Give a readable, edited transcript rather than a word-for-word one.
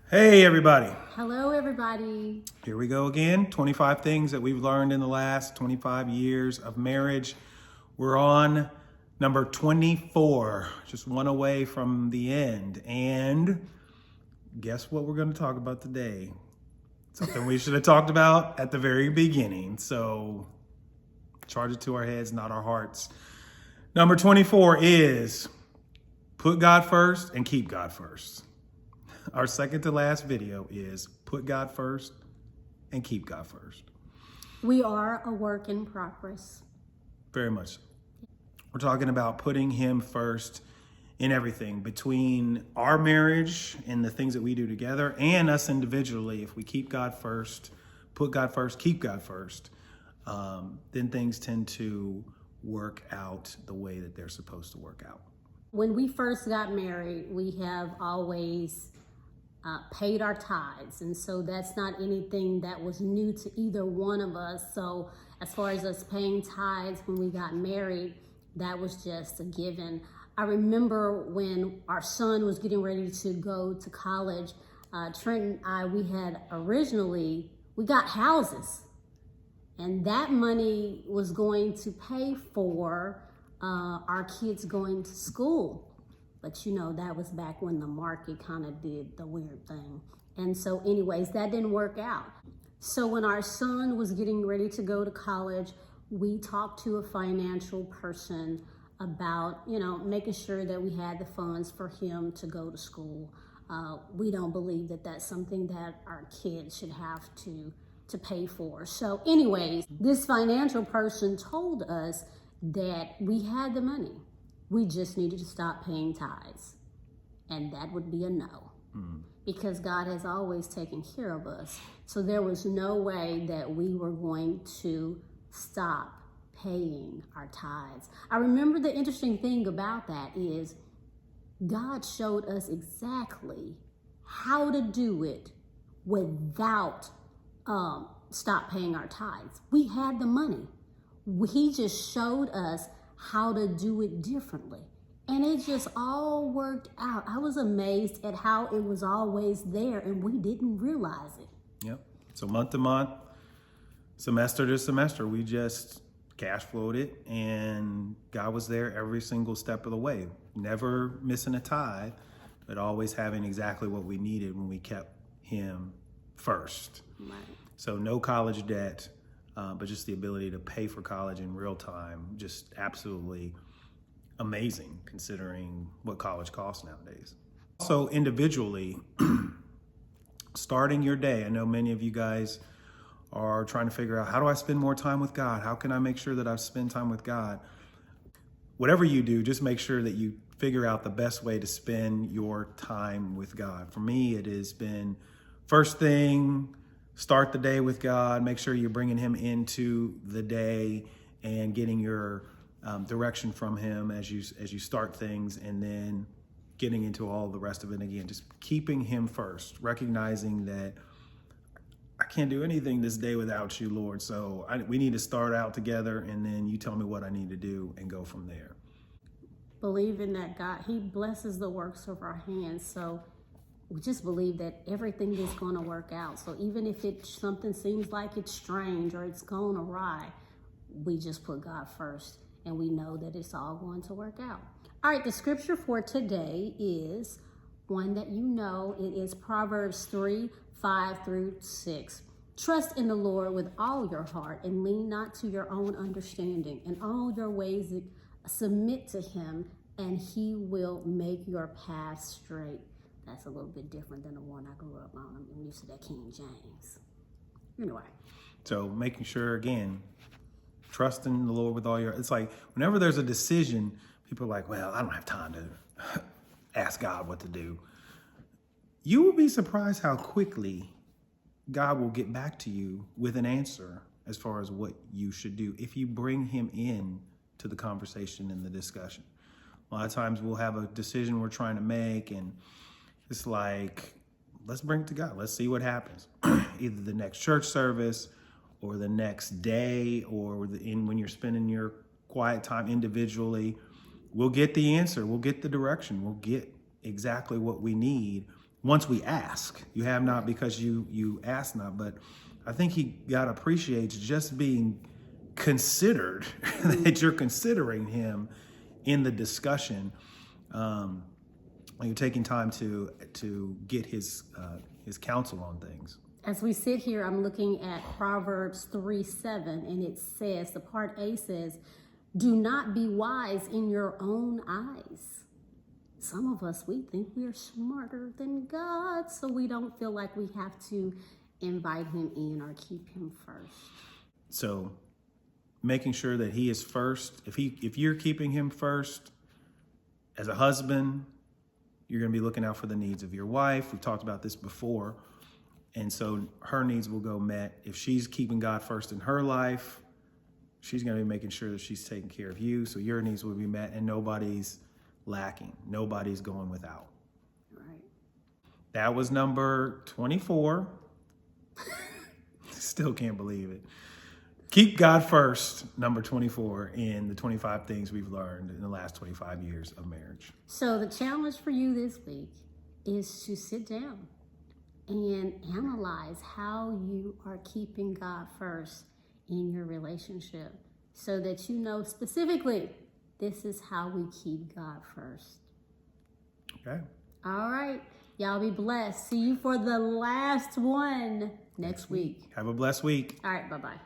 Hey everybody, Hello, everybody. here we go again. 25 things that we've learned in the last 25 years of marriage. We're on number 24, just one away from the end. And guess what we're going to talk about today? Something we should have talked about at the very beginning. So charge it to our heads, not our hearts. Number 24 is put God first and keep God first. Our second to last video is put God first and keep God first. We are a work in progress. Very much so. We're talking about putting Him first in everything between our marriage and the things that we do together and us individually. If we keep God first, put God first, keep God first, then things tend to work out the way that they're supposed to work out. When we first got married, we have always paid our tithes. And so that's not anything that was new to either one of us. So as far as us paying tithes when we got married, that was just a given. I remember when our son was getting ready to go to college, Trent and I, we got houses. And that money was going to pay for our kids going to school. But that was back when the market kind of did the weird thing. And so anyways, that didn't work out. So when our son was getting ready to go to college, we talked to a financial person about, making sure that we had the funds for him to go to school. We don't believe that that's something that our kids should have to pay for. So anyways, this financial person told us that we had the money. We just needed to stop paying tithes. And that would be a no. Because God has always taken care of us. So there was no way that we were going to stop paying our tithes. I remember the interesting thing about that is God showed us exactly how to do it without stop paying our tithes. We had the money. He just showed us how to do it differently. And it just all worked out. I was amazed at how it was always there and we didn't realize it. Yep. So month to month, semester to semester, we just cash flowed it and God was there every single step of the way. Never missing a tithe, but always having exactly what we needed when we kept Him first. Right. So no college debt, but just the ability to pay for college in real time, just absolutely amazing considering what college costs nowadays. So individually, starting your day, I know many of you guys are trying to figure out, how do I spend more time with God? How can I make sure that I spend time with God? Whatever you do, just make sure that you figure out the best way to spend your time with God. For me, it has been first thing, start the day with God. Make sure you're bringing Him into the day and getting your direction from Him as you start things, and then getting into all the rest of it again. Just keeping Him first, recognizing that I can't do anything this day without you, Lord. So we need to start out together, and then you tell me what I need to do and go from there. Believing that God, He blesses the works of our hands. So we just believe that everything is going to work out. So even if something seems like it's strange or it's going awry, we just put God first and we know that it's all going to work out. All right, the scripture for today is one that it is Proverbs 3:5-6. Trust in the Lord with all your heart and lean not to your own understanding. In all your ways submit to Him and He will make your path straight. That's a little bit different than the one I grew up on. I'm used to that King James. Anyway. So making sure, again, trust in the Lord with all your, it's like whenever there's a decision, people are like, well, I don't have time to ask God what to do. You will be surprised how quickly God will get back to you with an answer as far as what you should do if you bring Him in to the conversation and the discussion. A lot of times we'll have a decision we're trying to make, and it's like, let's bring it to God. Let's see what happens. Either the next church service or the next day or when you're spending your quiet time individually, we'll get the answer. We'll get the direction. We'll get exactly what we need once we ask. You have not because you ask not. But I think God appreciates just being considered, that you're considering him in the discussion. You're taking time to get his counsel on things. As we sit here, I'm looking at Proverbs 3:7, and it says, the part A says, do not be wise in your own eyes. Some of us, we think we are smarter than God, so we don't feel like we have to invite him in or keep him first. So making sure that he is first. If you're keeping him first as a husband, you're going to be looking out for the needs of your wife. We've talked about this before. And so her needs will go met. If she's keeping God first in her life, she's going to be making sure that she's taking care of you. So your needs will be met and nobody's lacking. Nobody's going without. Right. That was number 24. Still can't believe it. Keep God first, number 24, in the 25 things we've learned in the last 25 years of marriage. So the challenge for you this week is to sit down and analyze how you are keeping God first in your relationship so that you know specifically this is how we keep God first. Okay. All right. Y'all be blessed. See you for the last one next week. Have a blessed week. All right. Bye-bye.